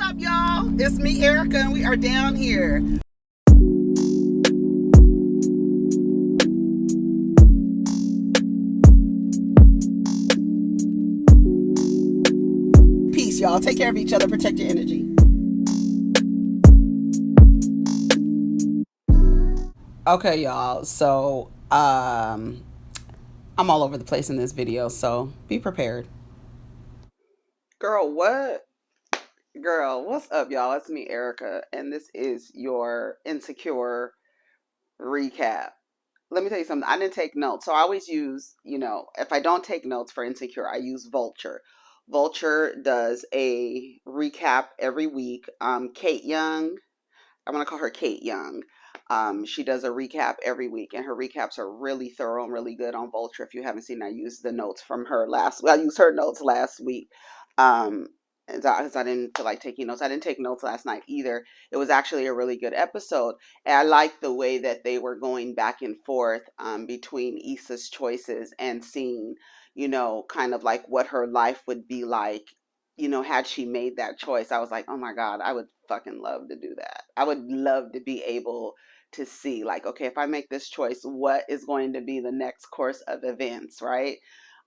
up, y'all? It's me, Erica, and we are down here. Peace, y'all. Take care of each other. Protect your energy. Okay, y'all. So, I'm all over the place in this video, so be prepared. Girl, what? Girl, what's up, y'all? It's me, Erica, and this is your Insecure recap. Let me tell you something. I didn't take notes. So I always use, if I don't take notes for Insecure, I use Vulture. Vulture does a recap every week. Kate Young, I want to call her Kate Young. She does a recap every week, and her recaps are really thorough and really good on Vulture. If you haven't seen, I used the notes from her I used her notes last week. Um, because I didn't feel like taking notes. I didn't take notes last night either. It was actually a really good episode. And I liked the way that they were going back and forth between Issa's choices and seeing, kind of like what her life would be like, had she made that choice. I was like, oh my God, I would fucking love to do that. I would love to be able to see, like, okay, if I make this choice, what is going to be the next course of events, right?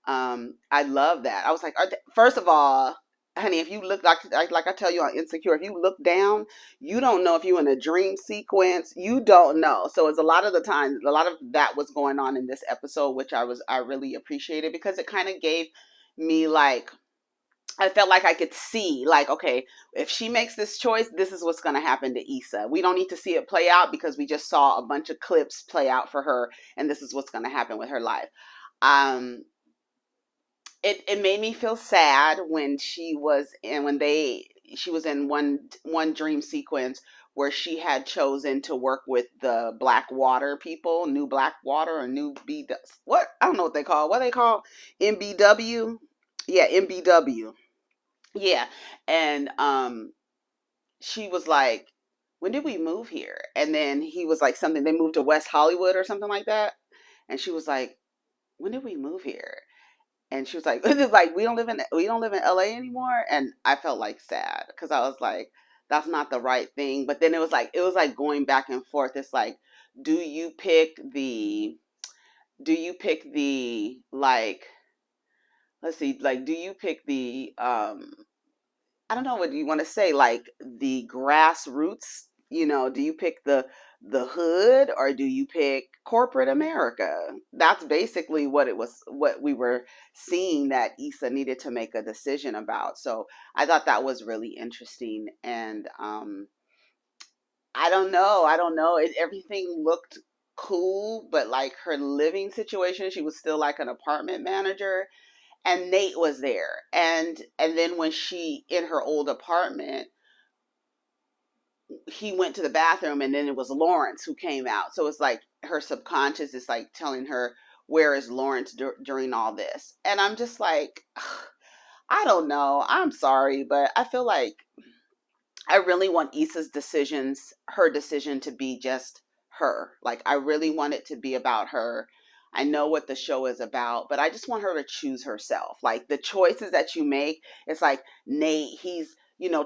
I love that. I was like, first of all, honey, if you look like I tell you on Insecure, if you look down, you don't know if you're in a dream sequence. You don't know. So it's a lot of the time, a lot of that was going on in this episode, which I really appreciated because it kind of gave me like I felt like I could see, like, okay, if she makes this choice, this is what's going to happen to Issa. We don't need to see it play out because we just saw a bunch of clips play out for her, and this is what's going to happen with her life. Um, it made me feel sad when she was in one dream sequence where she had chosen to work with the Black Water people, New Black Water or New B. What I don't know what they call. What they call MBW? Yeah, MBW. Yeah. And she was like, when did we move here? And then he was like something they moved to West Hollywood or something like that. And she was like, when did we move here? And she was like, like we don't live in LA anymore. And I felt like sad because I was like, that's not the right thing. But then it was like going back and forth. It's like, do you pick the like, let's see, like, do you pick the I don't know what you want to say, like the grassroots, do you pick the hood or do you pick corporate America? That's basically what we were seeing that Issa needed to make a decision about. So I thought that was really interesting. And I don't know. Everything looked cool, but like her living situation, she was still like an apartment manager and Nate was there. And then when she in her old apartment, he went to the bathroom and then it was Lawrence who came out. So it's like her subconscious is like telling her, where is Lawrence during all this? And I'm just like, I don't know. I'm sorry, but I feel like I really want her decision to be just her. Like, I really want it to be about her. I know what the show is about, but I just want her to choose herself. Like, the choices that you make, it's like Nate, he's,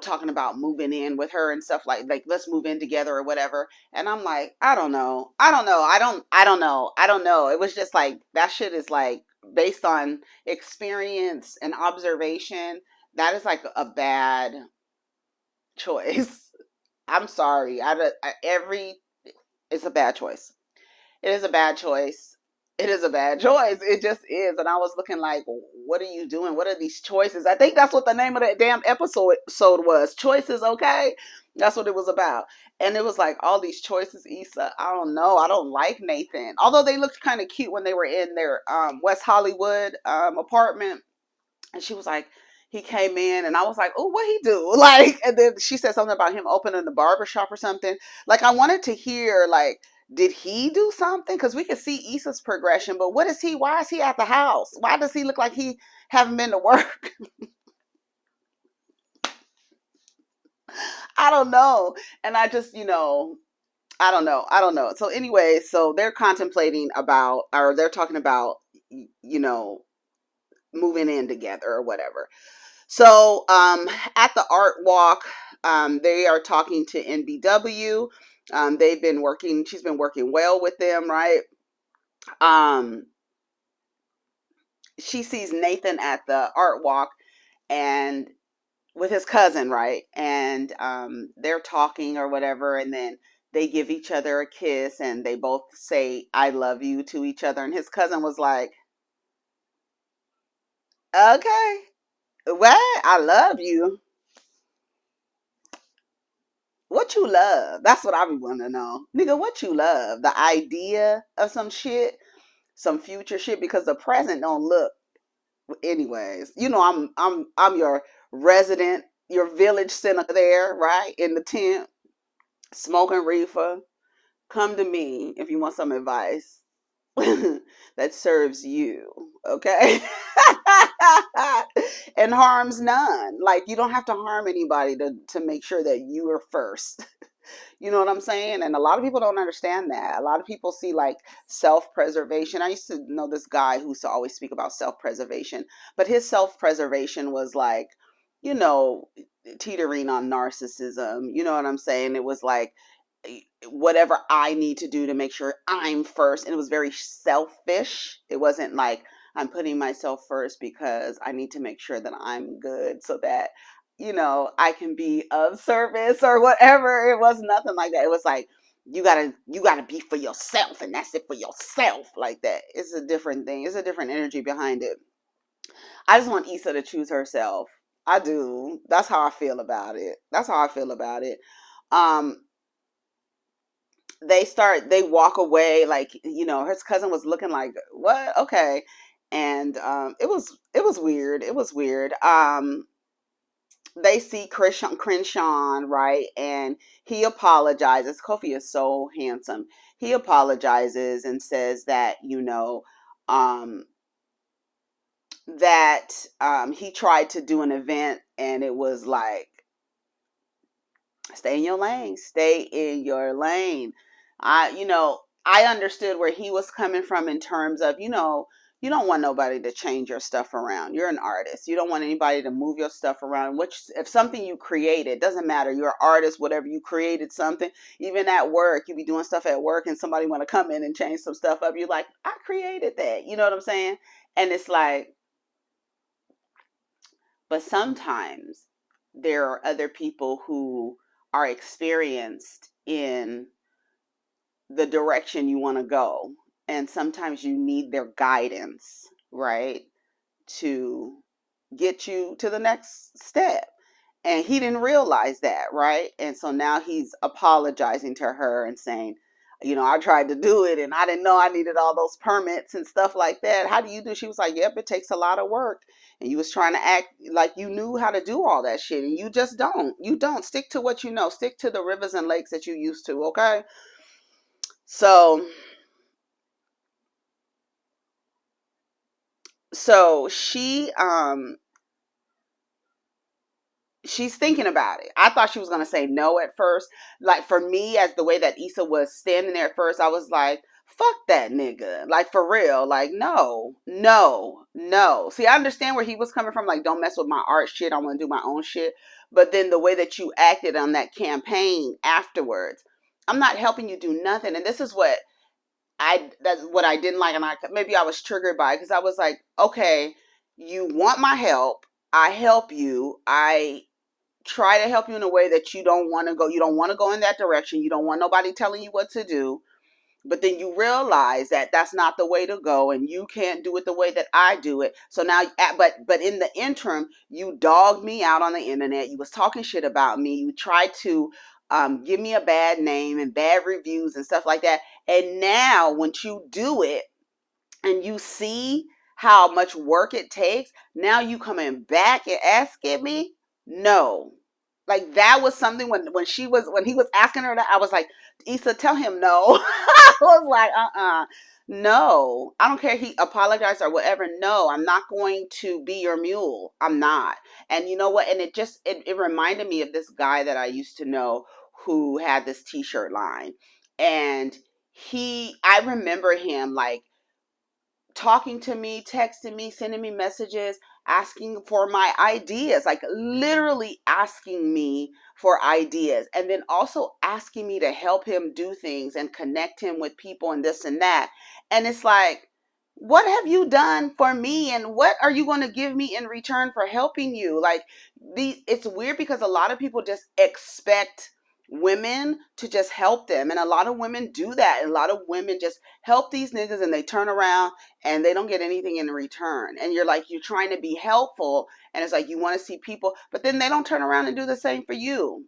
talking about moving in with her and stuff like let's move in together or whatever. And I'm like, I don't know. I don't know. I don't know. It was just like that shit is like based on experience and observation. That is like a bad choice. I'm sorry. Every it's a bad choice. It is a bad choice. It is a bad choice. It just is. And I was looking like, what are you doing? What are these choices? I think that's what the name of that damn episode was. Choices, okay? That's what it was about. And it was like all these choices, Issa. I don't know. I don't like Nathan. Although they looked kind of cute when they were in their West Hollywood apartment. And she was like, he came in and I was like, oh, what he do? Like, and then she said something about him opening the barber shop or something. Like, I wanted to hear, like, did he do something? Because we could see Issa's progression, but why is he at the house? Why does he look like he haven't been to work? I don't know. And I just, I don't know. I don't know. So anyway, so they're they're talking about, you know, moving in together or whatever. So at the art walk, They are talking to NBW. They've been working. She's been working well with them, right? Um, she sees Nathan at the art walk and with his cousin, right? And they're talking or whatever, and then they give each other a kiss, and they both say "I love you" to each other. And his cousin was like, "Okay, what? I love you. What you love?" That's what I be wanting to know, nigga. What you love? The idea of some shit, some future shit, because the present don't look. Anyways, I'm your resident, your village center there, right in the tent, smoking reefer. Come to me if you want some advice that serves you, okay? And harms none. Like, you don't have to harm anybody to make sure that you are first. You know what I'm saying? And a lot of people don't understand that. A lot of people see like self preservation. I used to know this guy who used to always speak about self preservation, but his self preservation was like, you know, teetering on narcissism. You know what I'm saying? It was like, whatever I need to do to make sure I'm first. And it was very selfish. It wasn't like I'm putting myself first because I need to make sure that I'm good so that, I can be of service or whatever. It was nothing like that. It was like, you gotta be for yourself, and that's it for yourself. Like that. It's a different thing. It's a different energy behind it. I just want Issa to choose herself. I do. That's how I feel about it. That's how I feel about it. Um, they walk away, like, his cousin was looking like, what? Okay. And it was weird. It was weird. They see Crenshaw, right? And he apologizes. Kofi is so handsome. He apologizes and says that, um, he tried to do an event, and it was like, stay in your lane. Stay in your lane. I understood where he was coming from in terms of, you don't want nobody to change your stuff around. You're an artist. You don't want anybody to move your stuff around. Which, if something you created, doesn't matter. You're an artist, whatever, you created something. Even at work, you be doing stuff at work and somebody want to come in and change some stuff up. You're like, I created that. You know what I'm saying? And it's like, but sometimes there are other people who are experienced in the direction you want to go. And sometimes you need their guidance, right? To get you to the next step. And he didn't realize that, right? And so now he's apologizing to her and saying, I tried to do it and I didn't know I needed all those permits and stuff like that. How do you do? She was like, yep, it takes a lot of work. And you was trying to act like you knew how to do all that shit. And you just don't. You don't. Stick to what you know. Stick to the rivers and lakes that you used to, okay? So she's thinking about it. I thought she was gonna say no at first. Like, for me, as the way that Issa was standing there at first, I was like, fuck that nigga. Like, for real. Like, no, no, no. See, I understand where he was coming from. Like, don't mess with my art shit. I want to do my own shit. But then the way that you acted on that campaign afterwards, I'm not helping you do nothing. And this is that's what I didn't like. And maybe I was triggered by it, because I was like, okay, you want my help. I help you. I try to help you in a way that you don't want to go. You don't want to go in that direction. You don't want nobody telling you what to do. But then you realize that that's not the way to go, and you can't do it the way that I do it. So now, but in the interim, you dogged me out on the internet. You was talking shit about me. You tried to give me a bad name and bad reviews and stuff like that. And now, once you do it and you see how much work it takes, now you coming back and asking me? No. Like, that was something when he was asking her that, I was like, Issa, tell him no. I was like, no. I don't care if he apologized or whatever. No, I'm not going to be your mule. I'm not. And you know what? And it reminded me of this guy that I used to know who had this t-shirt line. And I remember him like talking to me, texting me, sending me messages, asking for my ideas, like literally asking me for ideas, and then also asking me to help him do things and connect him with people and this and that. And it's like, what have you done for me, and what are you going to give me in return for helping you? Like, it's weird because a lot of people just expect women to just help them, and a lot of women do that, and a lot of women just help these niggas and they turn around and they don't get anything in return. And you're like, you're trying to be helpful, and it's like you want to see people, but then they don't turn around and do the same for you.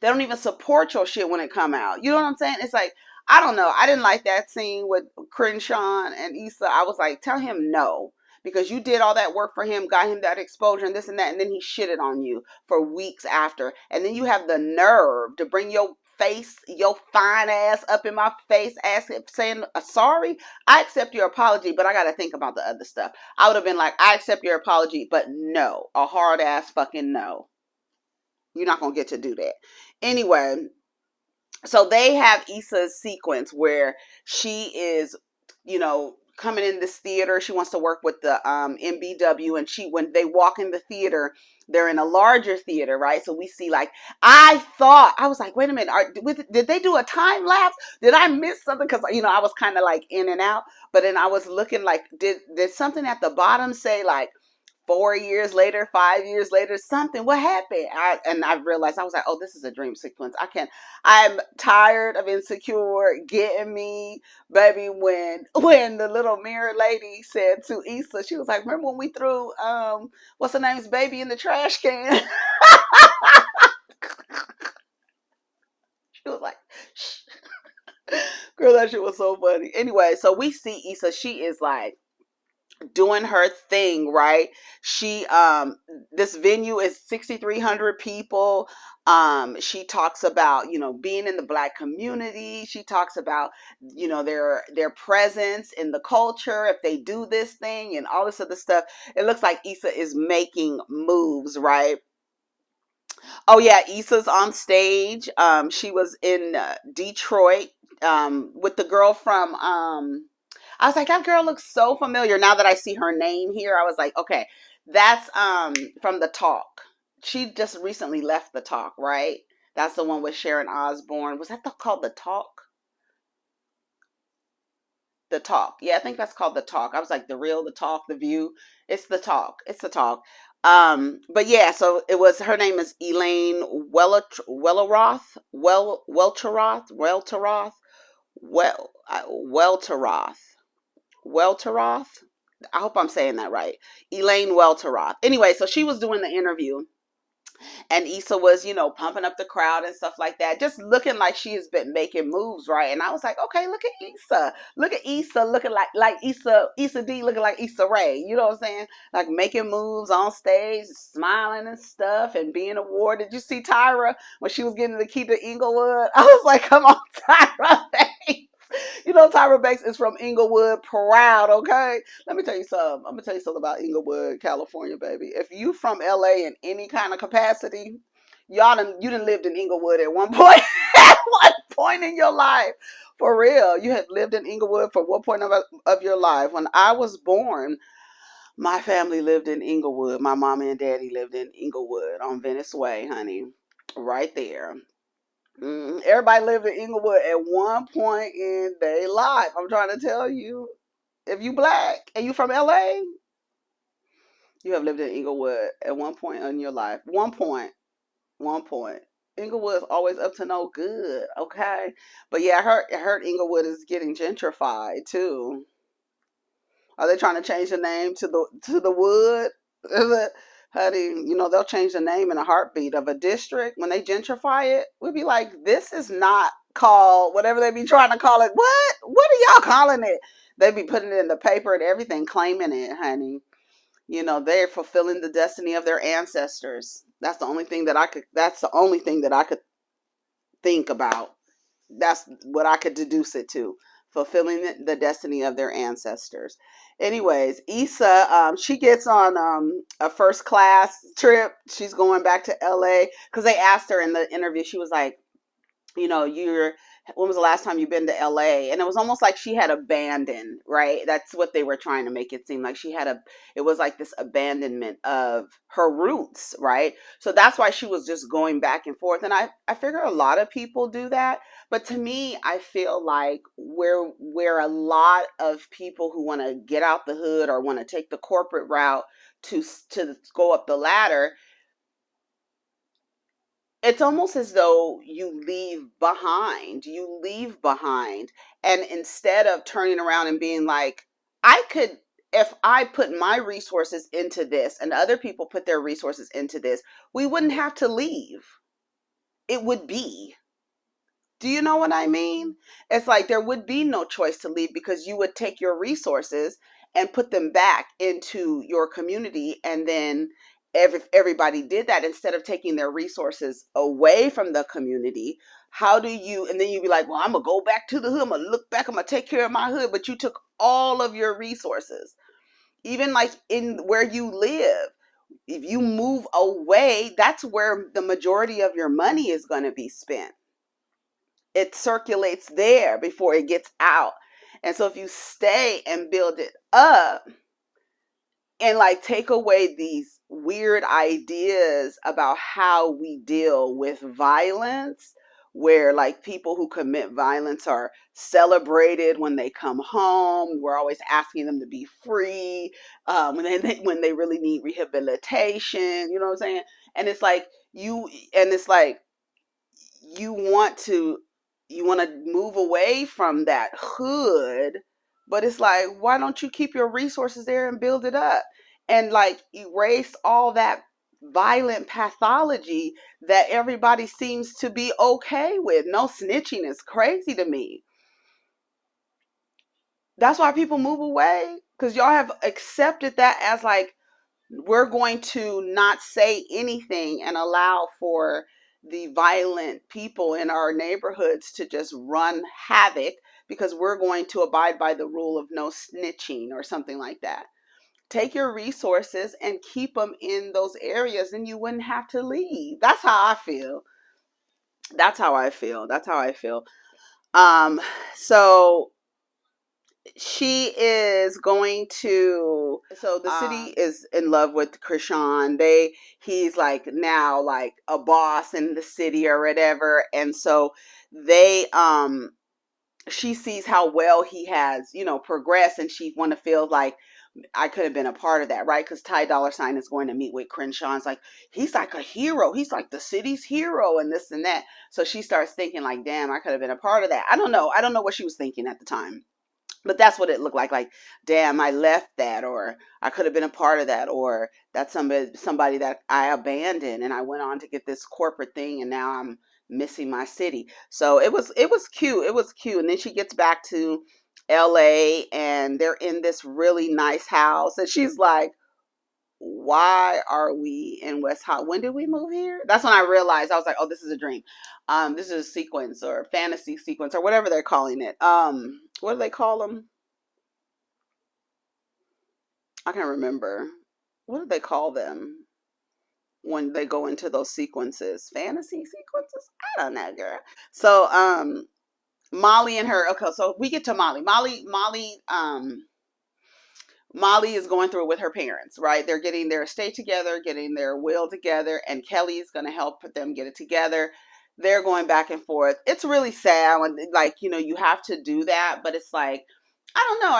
They don't even support your shit when it come out. You know what I'm saying? It's like, I don't know. I didn't like that scene with Crenshaw and Issa. I was like, tell him no. Because you did all that work for him, got him that exposure and this and that, and then he shitted on you for weeks after. And then you have the nerve to bring your face, your fine ass up in my face, saying sorry. I accept your apology, but I got to think about the other stuff. I would have been like, I accept your apology, but no, a hard ass fucking no. You're not going to get to do that. Anyway, so they have Issa's sequence where she is, coming in this theater. She wants to work with the MBW, and when they walk in the theater, they're in a larger theater, right? So we see, like, I was like, wait a minute, did they do a time lapse? Did I miss something? Because I was kind of like in and out, but then I was looking like, did something at the bottom say like 4 years later, 5 years later, something? What happened? I realized, I was like, oh, this is a dream sequence. I'm tired of Insecure getting me, baby. When the little mirror lady said to Issa, she was like, remember when we threw what's her name's baby in the trash can? She was like, shh. Girl, that shit was so funny. Anyway, so we see Issa. She is like doing her thing, right? She this venue is 6,300 people. She talks about, being in the Black community. She talks about, their presence in the culture if they do this thing and all this other stuff. It looks like Issa is making moves, right? Oh yeah, Issa's on stage. She was in Detroit with the girl from I was like, that girl looks so familiar. Now that I see her name here, I was like, okay, that's from The Talk. She just recently left The Talk, right? That's the one with Sharon Osbourne. Was that called The Talk? The Talk. Yeah, I think that's called The Talk. I was like, The Real, The Talk, The View. It's The Talk. It's The Talk. But yeah, so her name is Elaine Welteroth, Welteroth. Welteroth. I hope I'm saying that right. Elaine Welteroth. Anyway, so she was doing the interview, and Issa was, pumping up the crowd and stuff like that, just looking like she has been making moves, right? And I was like, okay, look at Issa. Look at Issa looking like Issa D looking like Issa Rae. You know what I'm saying? Like making moves on stage, smiling and stuff, and being awarded. Did you see Tyra when she was getting the key to Inglewood? I was like, come on, Tyra Banks. Tyra Banks is from Inglewood, proud, okay? Let me tell you something. I'm going to tell you something about Inglewood, California, baby. If you from LA in any kind of capacity, you done lived in Inglewood at one point, at one point in your life. For real. You had lived in Inglewood for one point of your life. When I was born, my family lived in Inglewood. My mama and daddy lived in Inglewood on Venice Way, honey. Right there. Everybody lived in Inglewood at one point in their life. I'm trying to tell you, if you Black and you from LA, you have lived in Inglewood at one point in your life. One point. Inglewood's always up to no good, okay? But yeah, I heard Inglewood is getting gentrified too. Are they trying to change the name to the Wood? Honey, they'll change the name in a heartbeat of a district. When they gentrify it, we'll be like, this is not called whatever they be trying to call it. What are y'all calling it? They be putting it in the paper and everything, claiming it, honey. They're fulfilling the destiny of their ancestors. That's the only thing that I could think about. That's what I could deduce it to. Fulfilling the destiny of their ancestors. Anyways, Issa, she gets on a first class trip. She's going back to LA because they asked her in the interview. She was like, you're when was the last time you've been to LA? And it was almost like she had abandoned, right? That's what they were trying to make it seem like. It was like this abandonment of her roots, right? So that's why she was just going back and forth. And I figure a lot of people do that. But to me, I feel like where a lot of people who want to get out the hood or want to take the corporate route to go up the ladder, it's almost as though you leave behind, and instead of turning around and being like, I could, if I put my resources into this and other people put their resources into this, we wouldn't have to leave. It would be. Do you know what I mean? It's like there would be no choice to leave because you would take your resources and put them back into your community. And then everybody did that instead of taking their resources away from the community. How do you, and then you'd be like, well, I'm going to go back to the hood. I'm going to look back. I'm going to take care of my hood. But you took all of your resources, even like in where you live. If you move away, that's where the majority of your money is going to be spent. It circulates there before it gets out. And so if you stay and build it up and like take away these weird ideas about how we deal with violence, where like people who commit violence are celebrated when they come home, we're always asking them to be free, when they really need rehabilitation, you know what I'm saying? And it's like it's like you want to move away from that hood, but it's like, why don't you keep your resources there and build it up and like erase all that violent pathology that everybody seems to be okay with? No snitching is crazy to me. That's why people move away, because y'all have accepted that as like, we're going to not say anything and allow for the violent people in our neighborhoods to just run havoc because we're going to abide by the rule of no snitching or something like that. Take your resources and keep them in those areas and you wouldn't have to leave. That's how I feel. That's how I feel. That's how I feel. So she is going to, so the city is in love with Krishan. He's like now like a boss in the city or whatever. And so they she sees how well he has, progressed, and she want to feel like I could have been a part of that, right? Because Ty Dolla $ign is going to meet with Crenshaw. Like, he's like a hero. He's like the city's hero and this and that. So she starts thinking like, damn, I could have been a part of that. I don't know. I don't know what she was thinking at the time. But that's what it looked like, damn, I left that, or I could have been a part of that, or that's somebody that I abandoned and I went on to get this corporate thing and now I'm missing my city. So it was cute. It was cute. And then she gets back to LA and they're in this really nice house and she's like, why are we in West Hollywood? When did we move here? That's when I realized. I was like, oh, this is a dream. This is a sequence or fantasy sequence or whatever they're calling it. What do they call them? I can't remember. What do they call them when they go into those sequences? Fantasy sequences? I don't know, girl. So, Molly and her. Okay, so we get to Molly. Molly is going through it with her parents, right? They're getting their estate together, getting their will together, and Kelly's going to help them get it together. They're going back and forth. It's really sad when, like, you have to do that, but it's like, I don't know.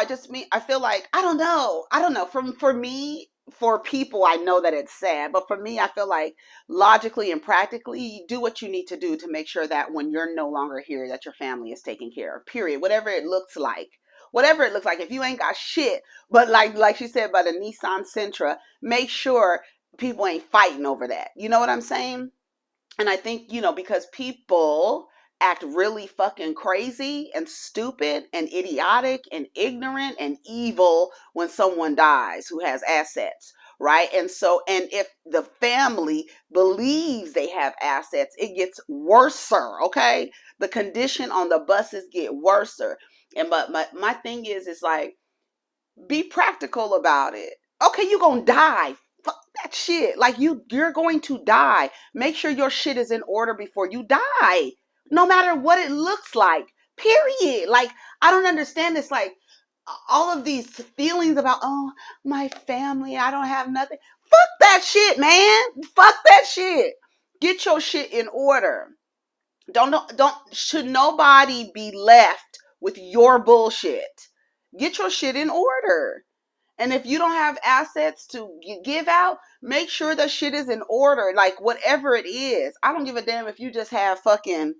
I feel like, I don't know. For me, for people, I know that it's sad, but for me, I feel like logically and practically, do what you need to do to make sure that when you're no longer here, that your family is taken care of, period. Whatever it looks like. Whatever it looks like, if you ain't got shit, but like she said about the Nissan Sentra, make sure people ain't fighting over that. You know what I'm saying? And I think, because people act really fucking crazy and stupid and idiotic and ignorant and evil when someone dies who has assets, right? And so, and if the family believes they have assets, it gets worser, okay? The condition on the buses get worser. And but my thing is like, be practical about it. Okay, you're gonna die. Fuck that shit. Like, you're going to die. Make sure your shit is in order before you die. no matter what it looks like. Period. Like, I don't understand this. Like, all of these feelings about, oh, my family, I don't have nothing. Fuck that shit, man. Fuck that shit. Get your shit in order. Should nobody be left with your bullshit. Get your shit in order. And if you don't have assets to give out, make sure the shit is in order. Like, whatever it is. I don't give a damn if you just have fucking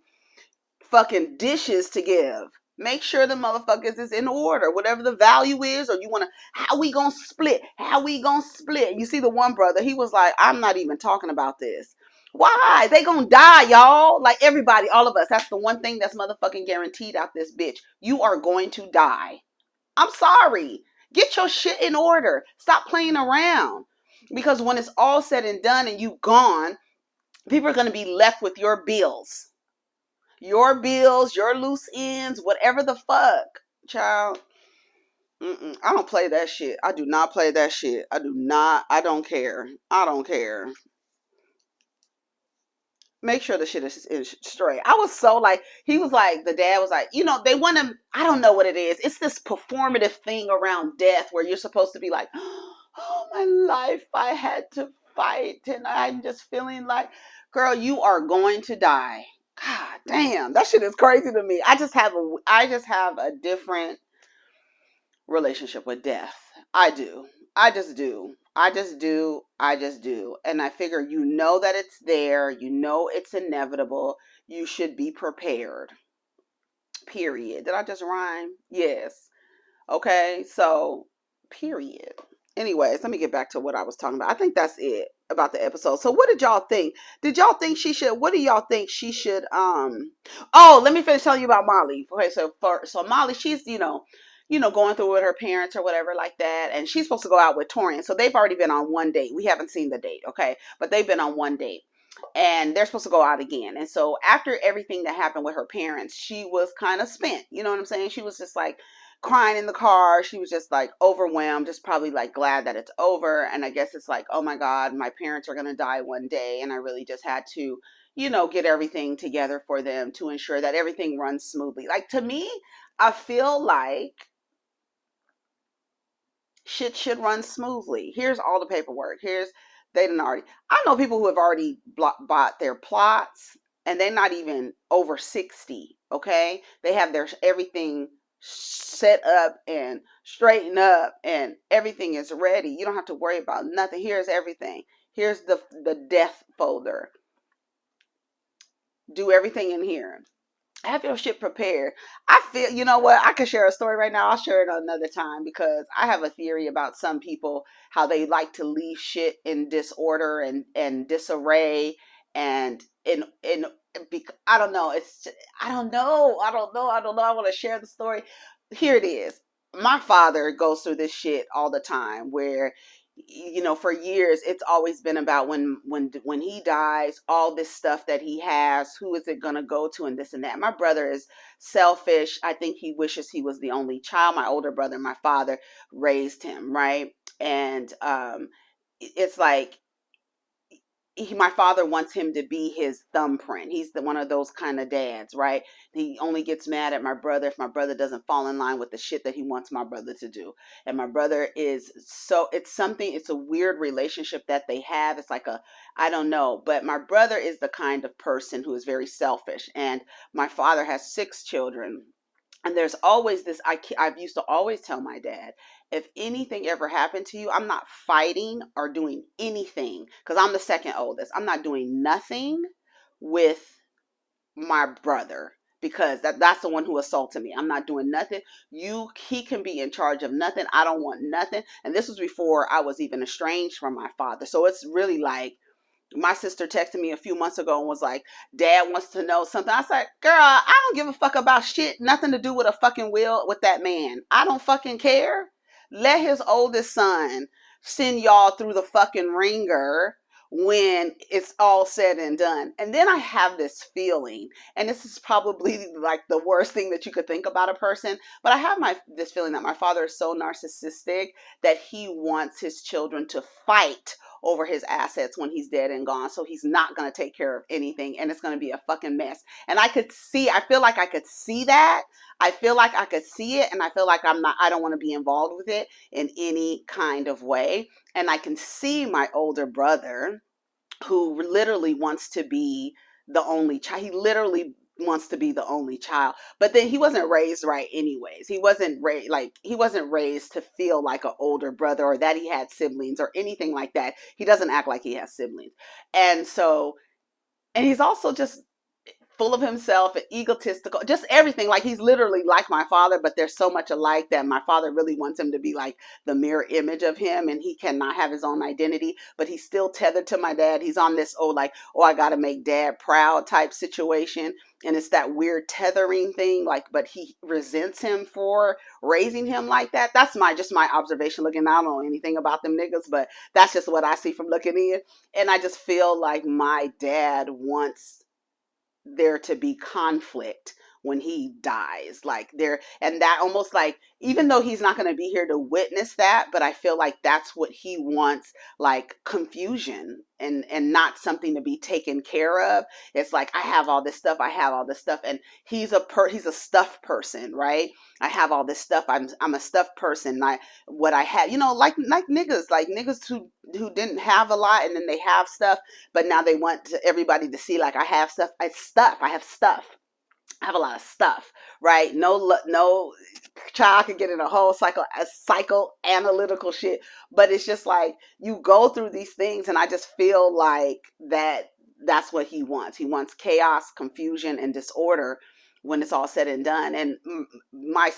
dishes to give. Make sure the motherfuckers is in order. Whatever the value is, or you want to, how we gonna split? How we gonna split? You see the one brother, he was like, I'm not even talking about this. Why? They gonna die, y'all. Like, everybody, all of us. That's the one thing that's motherfucking guaranteed out this bitch. You are going to die. I'm sorry. Get your shit in order. Stop playing around. Because when it's all said and done and you gone, people are going to be left with your bills. Your bills, your loose ends, whatever the fuck. Child. I don't play that shit. I do not play that shit. I do not. I don't care. I don't care. Make sure the shit is straight. I was so like, he was like, the dad was like, they want to, I don't know what it is. It's this performative thing around death where you're supposed to be like, oh, my life, I had to fight. And I'm just feeling like, girl, you are going to die. God damn, that shit is crazy to me. I just have a different relationship with death. I do. I just do. I just do. I just do. And I figure, that it's there. It's inevitable. You should be prepared. Period. Did I just rhyme? Yes. Okay. So, period. Anyways, let me get back to what I was talking about. I think that's it about the episode. So what did y'all think? Did y'all think what do y'all think she should, oh, let me finish telling you about Molly. Okay. So Molly, she's, going through with her parents or whatever like that. And she's supposed to go out with Torian. So they've already been on one date. We haven't seen the date. Okay. But they've been on one date and they're supposed to go out again. And so after everything that happened with her parents, she was kind of spent. You know what I'm saying? She was just like crying in the car. She was just like overwhelmed, just probably like glad that it's over. And I guess it's like, oh my God, my parents are going to die one day. And I really just had to, get everything together for them to ensure that everything runs smoothly. Like, to me, I feel like shit should run smoothly. Here's all the paperwork. They didn't already. I know people who have already bought their plots, and they're not even over 60. Okay, they have their everything set up and straightened up, and everything is ready. You don't have to worry about nothing. Here's everything. Here's the death folder. Do everything in here. Have your shit prepared. I feel, you know what? I could share a story right now. I'll share it another time because I have a theory about some people, how they like to leave shit in disorder and disarray and I don't know. I don't know. I want to share the story. Here it is. My father goes through this shit all the time where, for years it's always been about when he dies, all this stuff that he has, who is it going to go to, and this and that. My brother is selfish. I think he wishes he was the only child. My older brother, my father raised him, right? And it's like my father wants him to be his thumbprint. He's one of those kind of dads, right? He only gets mad at my brother if my brother doesn't fall in line with the shit that he wants my brother to do. And my brother it's a weird relationship that they have. It's like I don't know, but my brother is the kind of person who is very selfish. And my father has 6 children. And there's always this, I've used to always tell my dad, if anything ever happened to you, I'm not fighting or doing anything because I'm the second oldest. I'm not doing nothing with my brother because that's the one who assaulted me. I'm not doing nothing. He can be in charge of nothing. I don't want nothing. And this was before I was even estranged from my father. So it's really like, my sister texted me a few months ago and was like, Dad wants to know something. I was like, girl, I don't give a fuck about shit. Nothing to do with a fucking will with that man. I don't fucking care. Let his oldest son send y'all through the fucking ringer when it's all said and done. And then I have this feeling, and this is probably like the worst thing that you could think about a person, but I have this feeling that my father is so narcissistic that he wants his children to fight over his assets when he's dead and gone. So he's not going to take care of anything, and it's going to be a fucking mess. And I feel like I could see that. I feel like I could see it, and I feel like I don't want to be involved with it in any kind of way. And I can see my older brother, who literally wants to be the only child. He literally wants to be the only child, but then he wasn't raised right anyways. He wasn't raised to feel like an older brother, or that he had siblings or anything like that. He doesn't act like he has siblings. And so, and he's also just full of himself and egotistical, just everything. Like, he's literally like my father, but there's so much alike that my father really wants him to be like the mirror image of him, and he cannot have his own identity, but he's still tethered to my dad. He's on this, I gotta make dad proud type situation. And it's that weird tethering thing, like, but he resents him for raising him like that. That's just my observation looking. I don't know anything about them niggas, but that's just what I see from looking in. And I just feel like my dad wants there to be conflict when he dies, like there, and that almost like, even though he's not going to be here to witness that, but I feel like that's what he wants, like confusion and not something to be taken care of. It's like, I have all this stuff, and he's a stuffed person, right? I have all this stuff, I'm a stuffed person. What I have, like niggas who didn't have a lot, and then they have stuff, but now they want everybody to see like, I have stuff. I have stuff. I have a lot of stuff, right? No child can get in a whole psychoanalytical shit, but it's just like, you go through these things, and I just feel like that's what he wants. He wants chaos, confusion, and disorder when it's all said and done. And my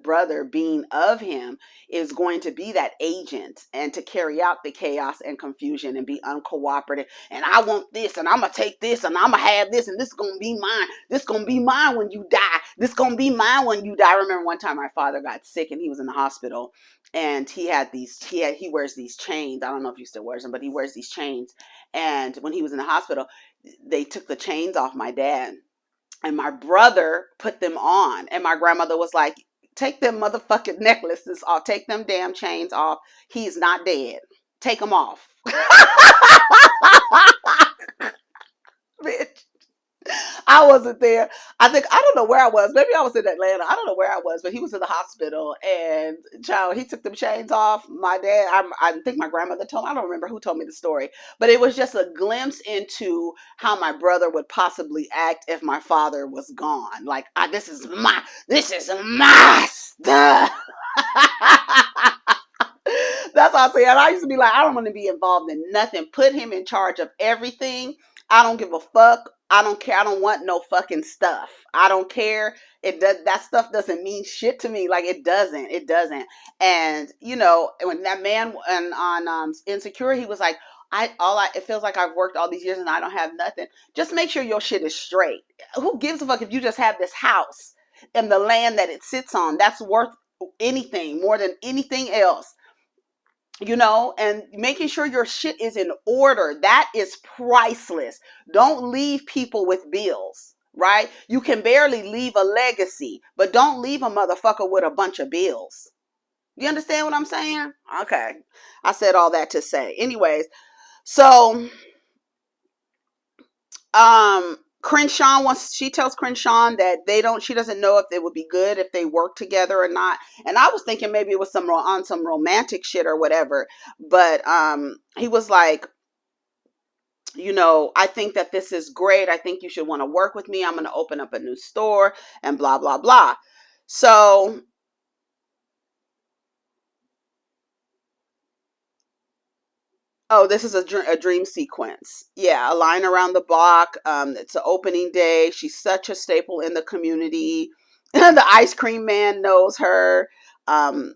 brother, being of him, is going to be that agent and to carry out the chaos and confusion and be uncooperative. And I want this, and I'm gonna take this, and I'm gonna have this, and this is gonna be mine. This is gonna be mine when you die. This is gonna be mine when you die. I remember one time my father got sick, and he was in the hospital, and he wears these chains. I don't know if he still wears them, but he wears these chains. And when he was in the hospital, they took the chains off my dad, and my brother put them on. And my grandmother was like, take them motherfucking necklaces off. Take them damn chains off. He's not dead. Take them off. Bitch. I wasn't there. I don't know where I was. Maybe I was in Atlanta. I don't know where I was, but he was in the hospital, and child, he took them chains off. My dad, I think my grandmother told me. I don't remember who told me the story, but it was just a glimpse into how my brother would possibly act if my father was gone. Like, this is my stuff. That's all I'm saying. I used to be like, I don't want to be involved in nothing. Put him in charge of everything. I don't give a fuck. I don't care. I don't want no fucking stuff. I don't care. That stuff doesn't mean shit to me. Like, it doesn't. And when that man on Insecure, he was like, it feels like I've worked all these years and I don't have nothing. Just make sure your shit is straight. Who gives a fuck if you just have this house and the land that it sits on? That's worth anything, more than anything else. And making sure your shit is in order, that is priceless. Don't leave people with bills, right? You can barely leave a legacy, but don't leave a motherfucker with a bunch of bills. You understand what I'm saying? Okay. I said all that to say. Anyways, so Crenshaw she tells Crenshaw that she doesn't know if it would be good if they work together or not. And I was thinking maybe it was on some romantic shit or whatever. But he was like, I think that this is great. I think you should want to work with me. I'm going to open up a new store and blah, blah, blah. So this is a dream sequence. Yeah, a line around the block. It's an opening day. She's such a staple in the community. The ice cream man knows her. And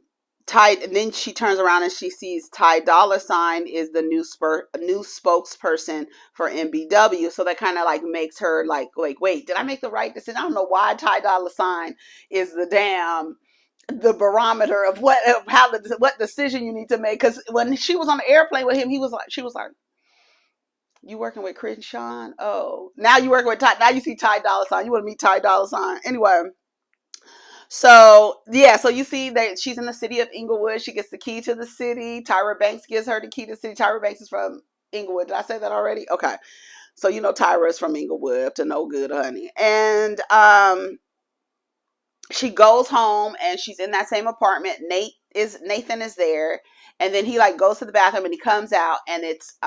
then she turns around and she sees Ty Dolla Sign is the new spokesperson for MBW. So that kind of like makes her like, wait, did I make the right decision? I don't know why Ty Dolla Sign is the barometer of what decision you need to make. Because when she was on the airplane with him, she was like, you working with Chris Sean? Oh, now you working with Ty. Now you see Ty Dolla Sign. You want to meet Ty Dolla Sign anyway. So yeah, so you see that she's in the city of Inglewood. She gets the key to the city. Tyra Banks gives her the key to the city. Tyra Banks is from Inglewood. Did I say that already? Okay. So you know Tyra is from Inglewood to no good, honey. And she goes home and she's in that same apartment. Nathan is there, and then he like goes to the bathroom and he comes out and it's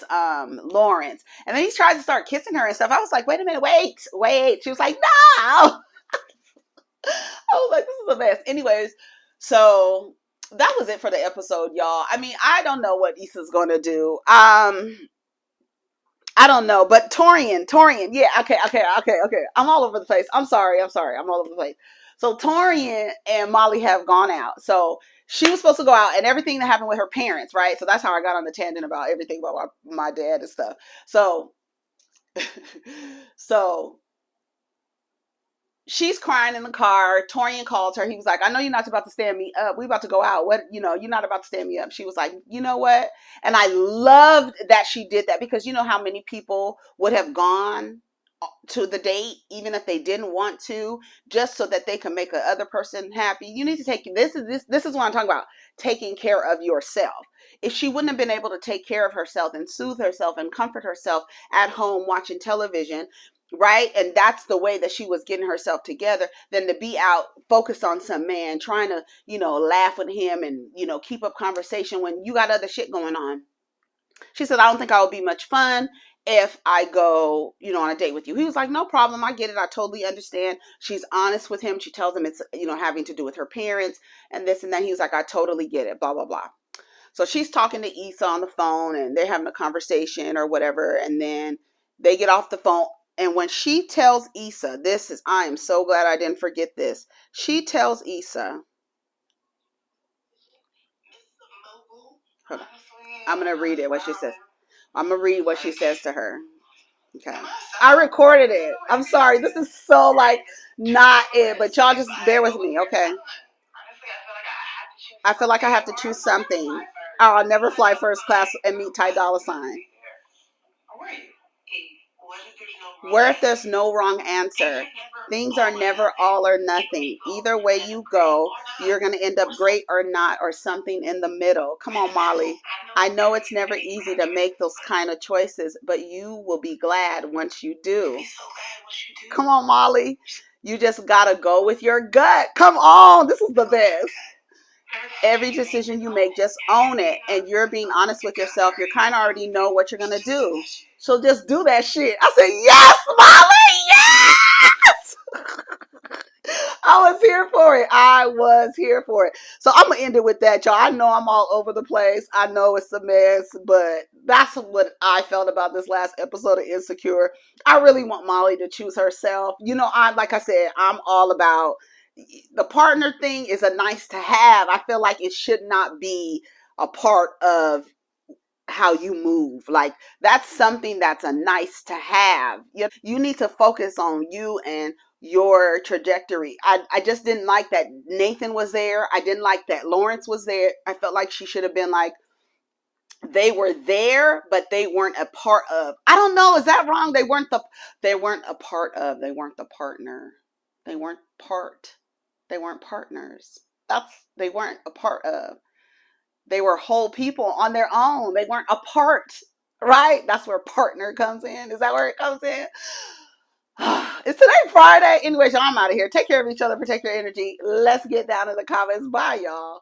Lawrence. And then he tries to start kissing her and stuff. I was like, wait a minute, wait. She was like, no. I was like, this is a mess. Anyways, so that was it for the episode, y'all. I mean, I don't know what Issa's gonna do. I don't know, but Torian, yeah, okay. I'm all over the place. I'm sorry. I'm all over the place. So Torian and Molly have gone out. So she was supposed to go out and everything that happened with her parents, right? So that's how I got on the tangent about everything about my dad and stuff. So, so she's crying in the car. Torian calls her. He was like, I know you're not about to stand me up. We about to go out. What, you're not about to stand me up. She was like, you know what? And I loved that she did that because you know how many people would have gone to the date, even if they didn't want to, just so that they can make the other person happy. You need to take this is what I'm talking about. Taking care of yourself. If she wouldn't have been able to take care of herself and soothe herself and comfort herself at home watching television, right? And that's the way that she was getting herself together, than to be out focused on some man trying to, laugh with him and, keep up conversation when you got other shit going on. She said, I don't think I would be much fun if I go, on a date with you. He was like, no problem. I get it. I totally understand. She's honest with him. She tells him it's, having to do with her parents and this and that. He was like, I totally get it, blah, blah, blah. So she's talking to Issa on the phone and they're having a conversation or whatever. And then they get off the phone. And when she tells Issa, I am so glad I didn't forget this. She tells Issa, hold on. I'm going to read it, what she says. I'm going to read what she says to her. Okay. I recorded it. I'm sorry. This is so not it, but y'all just bear with me, okay? I feel like I have to choose something. I'll never fly first class and meet Ty Dolla $ign. Where if there's no wrong answer? Things are never all or nothing. Either way you go, you're going to end up great or not, or something in the middle. Come on, Molly. I know it's never easy to make those kind of choices, but you will be glad once you do. Come on, Molly. You just got to go with your gut. Come on. This is the best. Every decision you make, just own it. And you're being honest with yourself. You kind of already know what you're going to do. So just do that shit. I said, yes, Molly, yes! I was here for it. So I'm going to end it with that, y'all. I know I'm all over the place. I know it's a mess, but that's what I felt about this last episode of Insecure. I really want Molly to choose herself. Like I said, I'm all about the partner thing is a nice to have. I feel like it should not be a part of how you move. Like that's something that's a nice to have. You need to focus on you and your trajectory. I just didn't like that Nathan was there. I didn't like that Lawrence was there. I felt like she should have been like, they were there, but they weren't a part of. I don't know. Is that wrong? They weren't a part of. They weren't the partner. They weren't part. They weren't partners. They weren't a part of. They were whole people on their own. They weren't a part, right? That's where partner comes in. Is that where it comes in? It's today Friday. Anyways, y'all, I'm out of here. Take care of each other. Protect your energy. Let's get down in the comments. Bye, y'all.